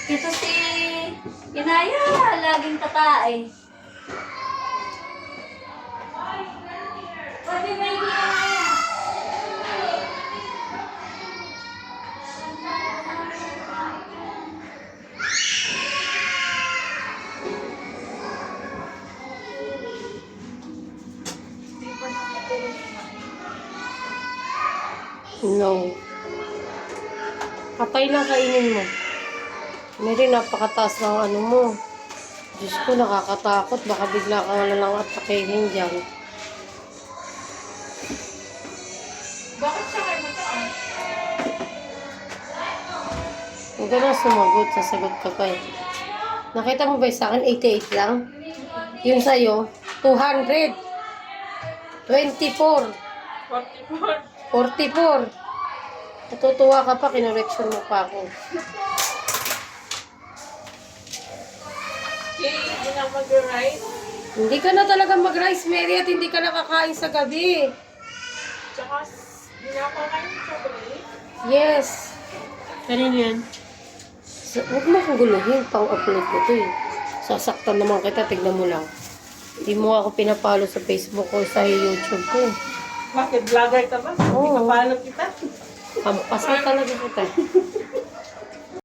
Ito si Inaya, laging tatae. Pwede ba yung Inaya? No. Patay lang kainin mo. Mary, napakataas ng ano mo. Diyos ko, nakakatakot. Baka bigla ka na lang at pakihin dyan. Bakit siya kayo mataas? Huwag ka na sumagot. Sasagot ka pa eh. Nakita mo ba sa akin? 88 lang. Yung sa'yo, 200. 24. 44. 44. Natutuwa ka pa, kinoreksyon mo pa ako. Okay, hindi na mag-rice. Hindi ka na talaga mag-rice, Mary, at hindi ka nakakain sa gabi. Tsaka, hindi na ako kain ng chocolate. Yes. Kanino yan? Huwag mo kong guluhin, pang-upload ko to eh. Sasaktan naman kita, tignan mo lang. Hindi mo ako pinapalo sa Facebook ko, sa YouTube ko. Bakit? Vlogger ka ba? Hindi Oo. ka follow kita? Pampasal talaga kita.